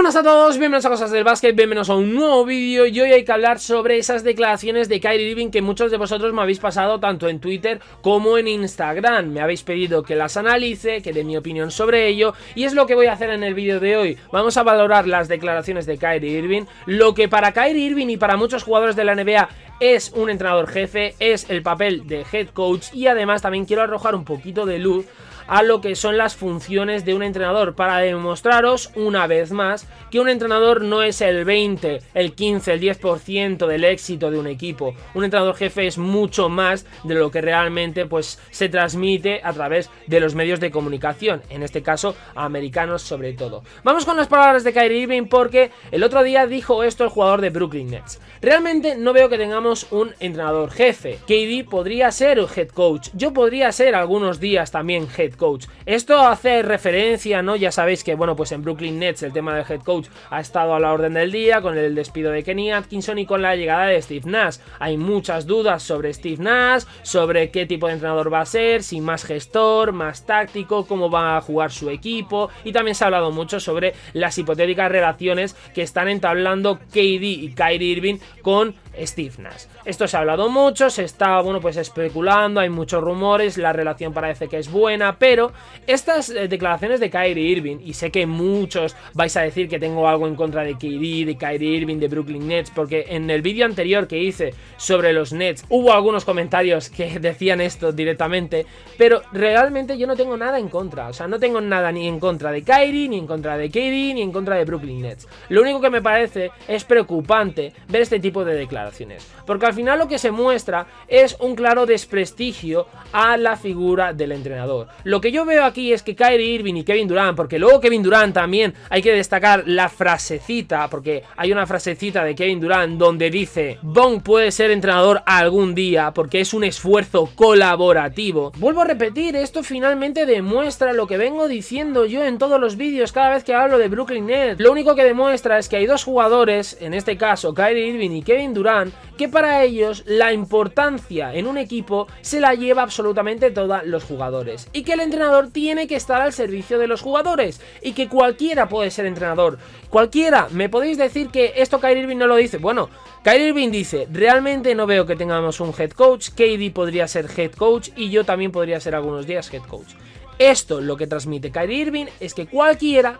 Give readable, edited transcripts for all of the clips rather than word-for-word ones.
Buenas a todos, bienvenidos a Cosas del Básquet, bienvenidos a un nuevo vídeo. Y hoy hay que hablar sobre esas declaraciones de Kyrie Irving que muchos de vosotros me habéis pasado tanto en Twitter como en Instagram. Me habéis pedido que las analice, que dé mi opinión sobre ello, y es lo que voy a hacer en el vídeo de hoy. Vamos a valorar las declaraciones de Kyrie Irving, lo que para Kyrie Irving y para muchos jugadores de la NBA es un entrenador jefe, es el papel de head coach, y además también quiero arrojar un poquito de luz a lo que son las funciones de un entrenador para demostraros una vez más que un entrenador no es el 20, el 15, el 10% del éxito de un equipo. Un entrenador jefe es mucho más de lo que realmente pues se transmite a través de los medios de comunicación, en este caso americanos sobre todo. Vamos con las palabras de Kyrie Irving, porque el otro día dijo esto el jugador de Brooklyn Nets: realmente no veo que tengamos un entrenador jefe. KD podría ser el head coach, yo podría ser algunos días también head coach. Esto hace referencia, ¿no? Ya sabéis que, bueno, pues en Brooklyn Nets el tema del head coach ha estado a la orden del día con el despido de Kenny Atkinson y con la llegada de Steve Nash. Hay muchas dudas sobre Steve Nash, sobre qué tipo de entrenador va a ser, si más gestor, más táctico, cómo va a jugar su equipo, y también se ha hablado mucho sobre las hipotéticas relaciones que están entablando KD y Kyrie Irving con Steve Nash. Esto se ha hablado mucho, se está, bueno, pues especulando, hay muchos rumores, la relación parece que es buena, pero estas declaraciones de Kyrie Irving, y sé que muchos vais a decir que tengo algo en contra de KD, de Kyrie Irving, de Brooklyn Nets, porque en el vídeo anterior que hice sobre los Nets hubo algunos comentarios que decían esto directamente, pero realmente yo no tengo nada en contra, o sea, no tengo nada ni en contra de Kyrie, ni en contra de KD, ni en contra de Brooklyn Nets. Lo único que me parece es preocupante ver este tipo de declaraciones, porque al final lo que se muestra es un claro desprestigio a la figura del entrenador. Lo que yo veo aquí es que Kyrie Irving y Kevin Durant, porque luego Kevin Durant también hay que destacar la frasecita, porque hay una frasecita de Kevin Durant donde dice: Bond puede ser entrenador algún día porque es un esfuerzo colaborativo. Vuelvo a repetir, esto finalmente demuestra lo que vengo diciendo yo en todos los vídeos cada vez que hablo de Brooklyn Nets. Lo único que demuestra es que hay dos jugadores, en este caso Kyrie Irving y Kevin Durant, que para ellos la importancia en un equipo se la lleva absolutamente todos los jugadores, y que el entrenador tiene que estar al servicio de los jugadores, y que cualquiera puede ser entrenador, cualquiera. Me podéis decir que esto Kyrie Irving no lo dice. Bueno, Kyrie Irving dice: realmente no veo que tengamos un head coach, KD podría ser head coach y yo también podría ser algunos días head coach. Esto lo que transmite Kyrie Irving es que cualquiera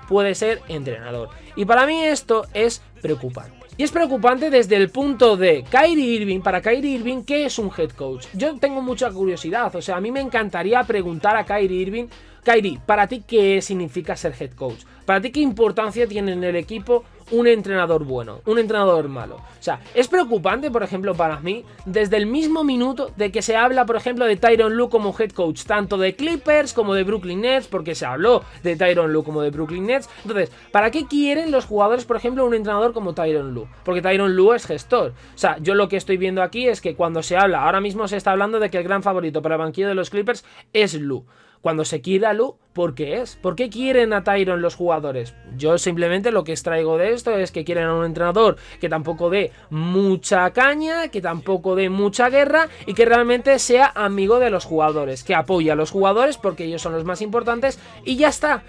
puede ser entrenador, y para mí esto es preocupante. Y es preocupante desde el punto de Kyrie Irving. Para Kyrie Irving, ¿qué es un head coach? Yo tengo mucha curiosidad, o sea, a mí me encantaría preguntar a Kyrie Irving: Kyrie, ¿para ti qué significa ser head coach? ¿Para ti qué importancia tiene en el equipo un entrenador bueno, un entrenador malo? O sea, es preocupante, por ejemplo, para mí, desde el mismo minuto de que se habla, por ejemplo, de Tyronn Lue como head coach, tanto de Clippers como de Brooklyn Nets, porque se habló de Tyronn Lue como de Brooklyn Nets. Entonces, ¿para qué quieren los jugadores, por ejemplo, un entrenador como Tyronn Lue? Porque Tyronn Lue es gestor. O sea, yo lo que estoy viendo aquí es que cuando se habla, ahora mismo se está hablando de que el gran favorito para el banquillo de los Clippers es Lue. Cuando se quiera Lue, ¿por qué es? ¿Por qué quieren a Tyronn los jugadores? Yo simplemente lo que extraigo de esto es que quieren a un entrenador que tampoco dé mucha caña, que tampoco dé mucha guerra, y que realmente sea amigo de los jugadores, que apoye a los jugadores porque ellos son los más importantes, y ya está,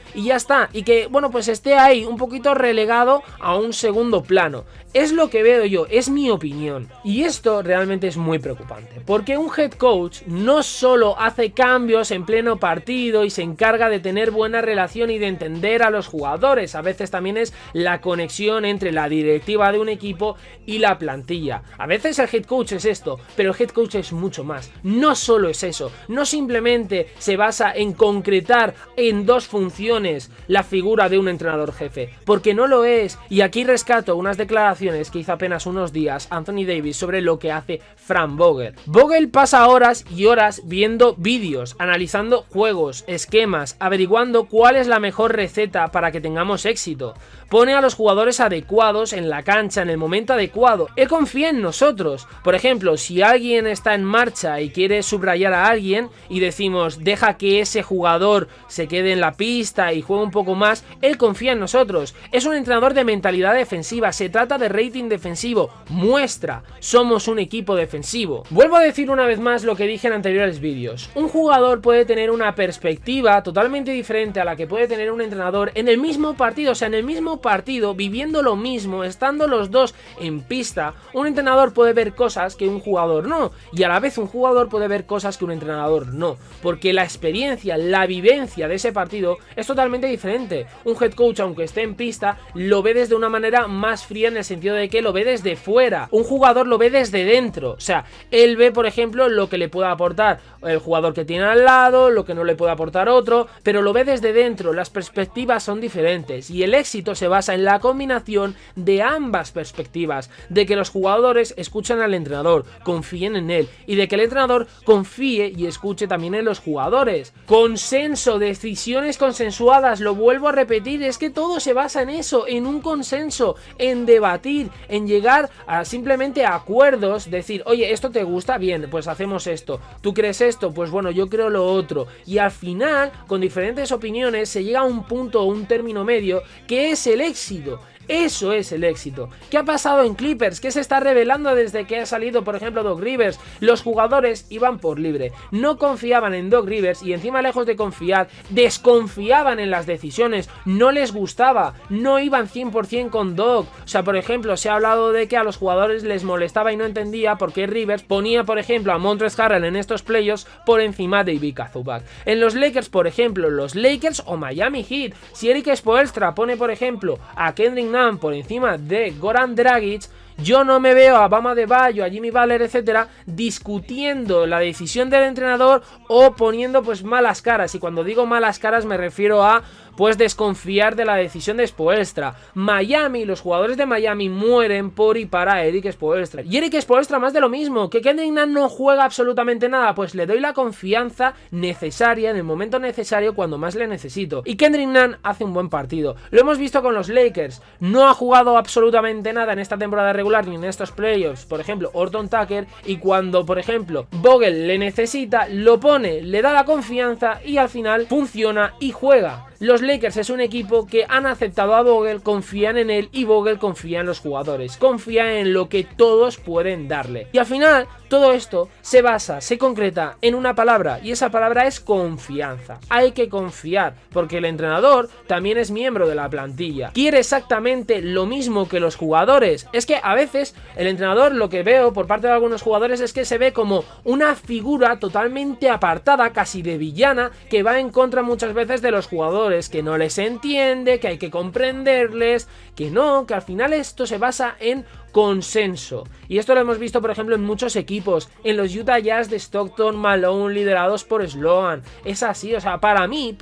y que, bueno, pues esté ahí un poquito relegado a un segundo plano. Es lo que veo yo, es mi opinión, y esto realmente es muy preocupante, porque un head coach no solo hace cambios en pleno partido y se encarga de tener buena relación y de entender a los jugadores, a veces también es la conexión entre la directiva de un equipo y la plantilla. A veces el head coach es esto, pero el head coach es mucho más, no solo es eso, no simplemente se basa en concretar en dos funciones la figura de un entrenador jefe, porque no lo es. Y aquí rescato unas declaraciones que hizo apenas unos días Anthony Davis sobre lo que hace Frank Vogel. Vogel pasa horas y horas viendo vídeos, analizando juegos, esquemas, averiguando cuál es la mejor receta para que tengamos éxito. Pone a los jugadores adecuados en la cancha en el momento adecuado. Él confía en nosotros. Por ejemplo, si alguien está en marcha y quiere subrayar a alguien y decimos: deja que ese jugador se quede en la pista y juegue un poco más, él confía en nosotros. Es un entrenador de mentalidad defensiva, se trata de rating defensivo, muestra, somos un equipo defensivo. Vuelvo a decir una vez más lo que dije en anteriores vídeos: un jugador puede tener una perspectiva totalmente totalmente diferente a la que puede tener un entrenador en el mismo partido. O sea, en el mismo partido, viviendo lo mismo, estando los dos en pista, un entrenador puede ver cosas que un jugador no, y a la vez un jugador puede ver cosas que un entrenador no, porque la experiencia, la vivencia de ese partido es totalmente diferente. Un head coach, aunque esté en pista, lo ve desde una manera más fría, en el sentido de que lo ve desde fuera. Un jugador lo ve desde dentro, o sea, él ve, por ejemplo, lo que le puede aportar el jugador que tiene al lado, lo que no le puede aportar otro, pero lo ve desde dentro. Las perspectivas son diferentes y el éxito se basa en la combinación de ambas perspectivas, de que los jugadores escuchen al entrenador, confíen en él, y de que el entrenador confíe y escuche también en los jugadores. Consenso, decisiones consensuadas, lo vuelvo a repetir, es que todo se basa en eso, en un consenso, en debatir, en llegar a simplemente a acuerdos, decir, oye, esto te gusta, bien, pues hacemos esto, tú crees esto, pues bueno, yo creo lo otro, y al final, con diferentes opiniones, se llega a un punto o un término medio que es el éxito. Eso es el éxito. ¿Qué ha pasado en Clippers? ¿Qué se está revelando desde que ha salido, por ejemplo, Doc Rivers? Los jugadores iban por libre, no confiaban en Doc Rivers y encima, lejos de confiar, desconfiaban en las decisiones, no les gustaba, no iban 100% con Doc. O sea, por ejemplo, se ha hablado de que a los jugadores les molestaba y no entendía por qué Rivers ponía, por ejemplo, a Montrezl Harrell en estos playoffs por encima de Ivica Zubac. En los Lakers, por ejemplo, los Lakers o Miami Heat, si Erik Spoelstra pone, por ejemplo, a Kendrick Nunn por encima de Goran Dragic, yo no me veo a Bama Adebayo, a Jimmy Butler, etcétera, discutiendo la decisión del entrenador o poniendo pues malas caras. Y cuando digo malas caras me refiero a pues desconfiar de la decisión de Spoelstra. Miami, los jugadores de Miami mueren por y para Erik Spoelstra. Y Erik Spoelstra más de lo mismo. ¿Que Kendrick Nunn no juega absolutamente nada? Pues le doy la confianza necesaria en el momento necesario, cuando más le necesito. Y Kendrick Nunn hace un buen partido. Lo hemos visto con los Lakers. No ha jugado absolutamente nada en esta temporada regular ni en estos playoffs. Por ejemplo, Horton Tucker. Y cuando, por ejemplo, Vogel le necesita, lo pone, le da la confianza y al final funciona y juega. Los Lakers es un equipo que han aceptado a Vogel, confían en él y Vogel confía en los jugadores, confía en lo que todos pueden darle. Y al final, todo esto se basa, se concreta en una palabra, y esa palabra es confianza. Hay que confiar, porque el entrenador también es miembro de la plantilla. Quiere exactamente lo mismo que los jugadores. Es que a veces el entrenador, lo que veo por parte de algunos jugadores, es que se ve como una figura totalmente apartada, casi de villana, que va en contra muchas veces de los jugadores, que no les entiende, que hay que comprenderles, que no, que al final esto se basa en consenso. Y esto lo hemos visto, por ejemplo, en muchos equipos, en los Utah Jazz de Stockton, Malone, liderados por Sloan. Es así, o sea, para mí,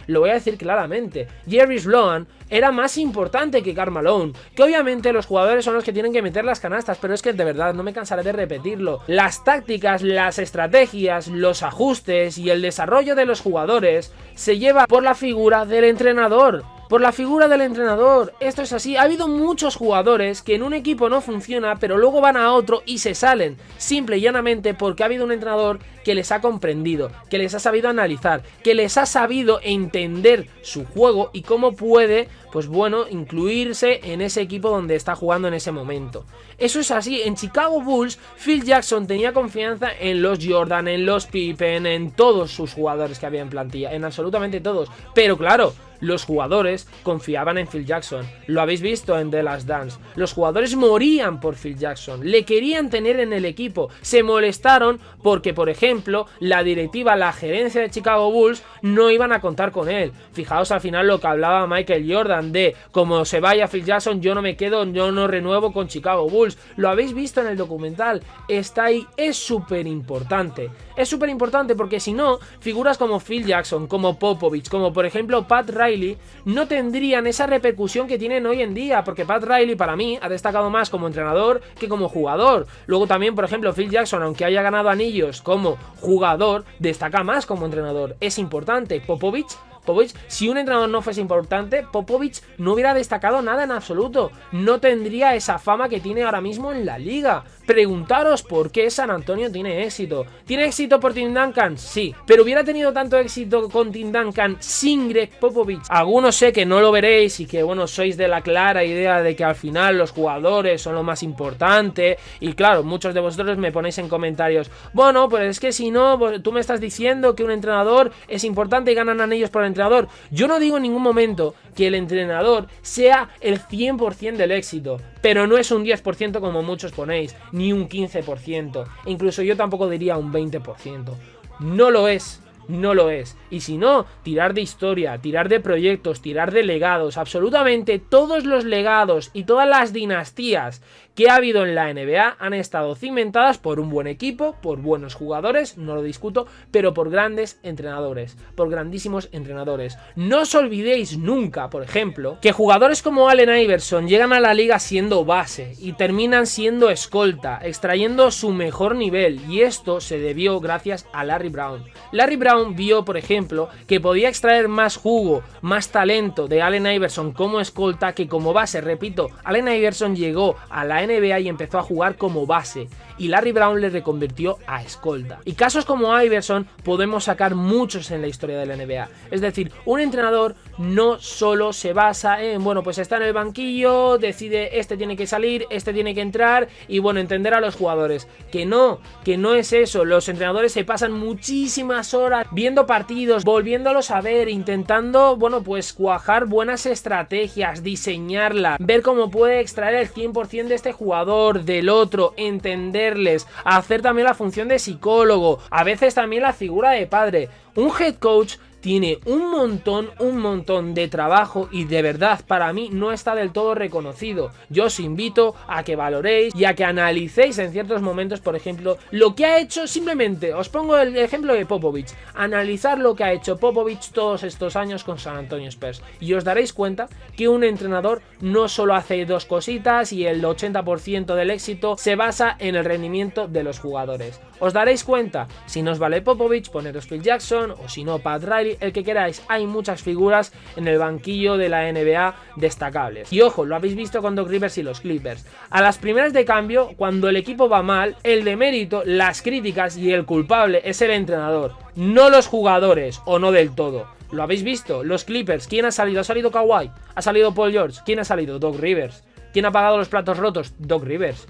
lo voy a decir claramente, Jerry Sloan era más importante que Karl Malone, que obviamente los jugadores son los que tienen que meter las canastas, pero es que de verdad no me cansaré de repetirlo. Las tácticas, las estrategias, los ajustes y el desarrollo de los jugadores se lleva por la figura del entrenador. Por la figura del entrenador. Esto es así. Ha habido muchos jugadores que en un equipo no funciona, pero luego van a otro y se salen, simple y llanamente porque ha habido un entrenador que les ha comprendido, que les ha sabido analizar, que les ha sabido entender su juego y cómo puede, pues bueno, incluirse en ese equipo donde está jugando en ese momento. Eso es así. En Chicago Bulls, Phil Jackson tenía confianza en los Jordan, en los Pippen, en todos sus jugadores que había en plantilla, en absolutamente todos. Pero claro, los jugadores confiaban en Phil Jackson. Lo habéis visto en The Last Dance. Los jugadores morían por Phil Jackson. Le querían tener en el equipo. Se molestaron porque, por ejemplo, la directiva, la gerencia de Chicago Bulls no iban a contar con él. Fijaos al final lo que hablaba Michael Jordan de como se vaya Phil Jackson, yo no me quedo, yo no renuevo con Chicago Bulls. Lo habéis visto en el documental. Está ahí. Es súper importante. Es súper importante porque si no, figuras como Phil Jackson, como Popovich, como por ejemplo Pat Riley, no tendrían esa repercusión que tienen hoy en día, porque Pat Riley para mí ha destacado más como entrenador que como jugador. Luego también, por ejemplo, Phil Jackson, aunque haya ganado anillos como jugador, destaca más como entrenador. Es importante. Popovich, si un entrenador no fuese importante, Popovich no hubiera destacado nada en absoluto. No tendría esa fama que tiene ahora mismo en la liga. Preguntaros por qué San Antonio tiene éxito. ¿Tiene éxito por Tim Duncan? Sí. ¿Pero hubiera tenido tanto éxito con Tim Duncan sin Greg Popovich? Algunos sé que no lo veréis y que, bueno, sois de la clara idea de que al final los jugadores son lo más importante. Y claro, muchos de vosotros me ponéis en comentarios, bueno, pues es que si no, pues tú me estás diciendo que un entrenador es importante y ganan anillos por el entrenador. Yo no digo en ningún momento que el entrenador sea el 100% del éxito, pero no es un 10% como muchos ponéis, ni un 15%, incluso yo tampoco diría un 20%. No lo es. No lo es. Y si no, tirar de historia, tirar de proyectos, tirar de legados. Absolutamente todos los legados y todas las dinastías que ha habido en la NBA han estado cimentadas por un buen equipo, por buenos jugadores, no lo discuto, pero por grandes entrenadores, por grandísimos entrenadores. No os olvidéis nunca, por ejemplo, que jugadores como Allen Iverson llegan a la liga siendo base y terminan siendo escolta, extrayendo su mejor nivel, y esto se debió gracias a Larry Brown. Larry Brown vio, por ejemplo, que podía extraer más jugo, más talento de Allen Iverson como escolta que como base. Repito, Allen Iverson llegó a la NBA y empezó a jugar como base, y Larry Brown le reconvirtió a escolta. Y casos como Iverson podemos sacar muchos en la historia de la NBA. Es decir, un entrenador no solo se basa en, bueno, pues está en el banquillo, decide este tiene que salir, este tiene que entrar, y bueno, entender a los jugadores. Que no es eso. Los entrenadores se pasan muchísimas horas viendo partidos, volviéndolos a ver, intentando, bueno, pues cuajar buenas estrategias, diseñarla, ver cómo puede extraer el 100% de este jugador, del otro, entenderles, hacer también la función de psicólogo, a veces también la figura de padre. Un head coach tiene un montón de trabajo y de verdad para mí no está del todo reconocido. Yo os invito a que valoréis y a que analicéis en ciertos momentos, por ejemplo, lo que ha hecho. Simplemente os pongo el ejemplo de Popovich. Analizar lo que ha hecho Popovich todos estos años con San Antonio Spurs y os daréis cuenta que un entrenador no solo hace dos cositas y el 80% del éxito se basa en el rendimiento de los jugadores. Os daréis cuenta, si no os vale Popovich, poneros Phil Jackson, o si no Pat Riley, el que queráis. Hay muchas figuras en el banquillo de la NBA destacables. Y ojo, lo habéis visto con Doc Rivers y los Clippers. A las primeras de cambio, cuando el equipo va mal, el demérito, las críticas y el culpable es el entrenador, no los jugadores, o no del todo. Lo habéis visto, los Clippers, ¿quién ha salido? Ha salido Kawhi, ha salido Paul George, ¿quién ha salido? Doc Rivers. ¿Quién ha pagado los platos rotos? Doc Rivers.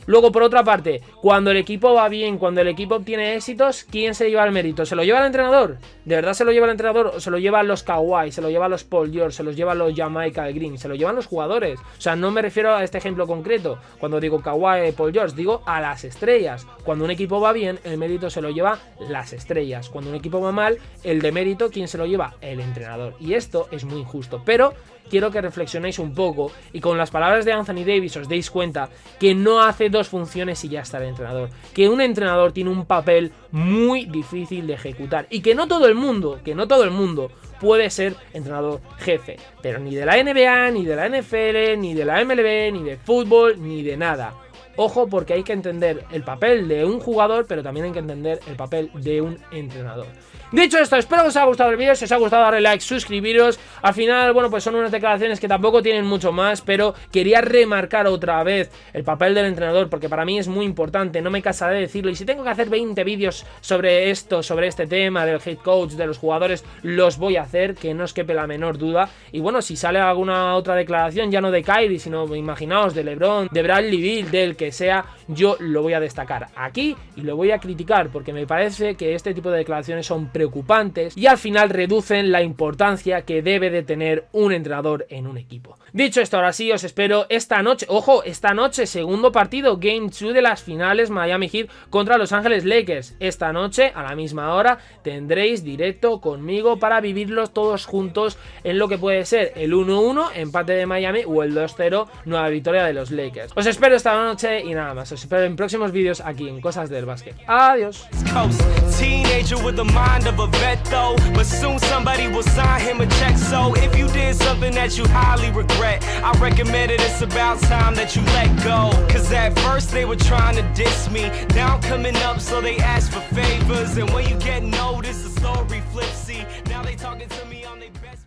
Luego, por otra parte, cuando el equipo va bien, cuando el equipo obtiene éxitos, ¿quién se lleva el mérito? ¿Se lo lleva el entrenador? ¿De verdad se lo lleva el entrenador? ¿O se lo llevan los Kawhi? ¿Se lo llevan los Paul George? ¿Se los llevan los Jamaica Green? ¿Se lo llevan los jugadores? O sea, no me refiero a este ejemplo concreto. Cuando digo Kawhi, Paul George, digo a las estrellas. Cuando un equipo va bien, el mérito se lo lleva las estrellas. Cuando un equipo va mal, el de mérito, ¿quién se lo lleva? El entrenador. Y esto es muy injusto. Pero quiero que reflexionéis un poco y con las palabras de Anthony Davis os deis cuenta que no hace dos funciones y ya está el entrenador. Que un entrenador tiene un papel muy difícil de ejecutar y que no todo el mundo puede ser entrenador jefe. Pero ni de la NBA, ni de la NFL, ni de la MLB, ni de fútbol, ni de nada. Ojo, porque hay que entender el papel de un jugador, pero también hay que entender el papel de un entrenador. Dicho esto, espero que os haya gustado el vídeo. Si os ha gustado, darle like, suscribiros. Al final, bueno, pues son unas declaraciones que tampoco tienen mucho más, pero quería remarcar otra vez el papel del entrenador, porque para mí es muy importante, no me cansaré de decirlo. Y si tengo que hacer 20 vídeos sobre esto, sobre este tema del head coach, de los jugadores, los voy a hacer, que no os quepe la menor duda. Y bueno, si sale alguna otra declaración, ya no de Kyrie, sino imaginaos de LeBron, de Bradley Beal, del que sea, yo lo voy a destacar aquí y lo voy a criticar, porque me parece que este tipo de declaraciones son preocupantes y al final reducen la importancia que debe de tener un entrenador en un equipo. Dicho esto, ahora sí, os espero esta noche. Ojo, esta noche, segundo partido, Game 2 de las finales, Miami Heat contra Los Ángeles Lakers. Esta noche, a la misma hora, tendréis directo conmigo para vivirlos todos juntos en lo que puede ser el 1-1, empate de Miami, o el 2-0, nueva victoria de los Lakers. Os espero esta noche y nada más. Os espero en próximos vídeos aquí en Cosas del Básquet. Adiós. A vet though, but soon somebody will sign him a check. So if you did something that you highly regret, I recommend it, it's about time that you let go. Cause at first they were trying to diss me, now I'm coming up so they ask for favors. And when you get noticed, the story flips, see, now they talking to me on their best.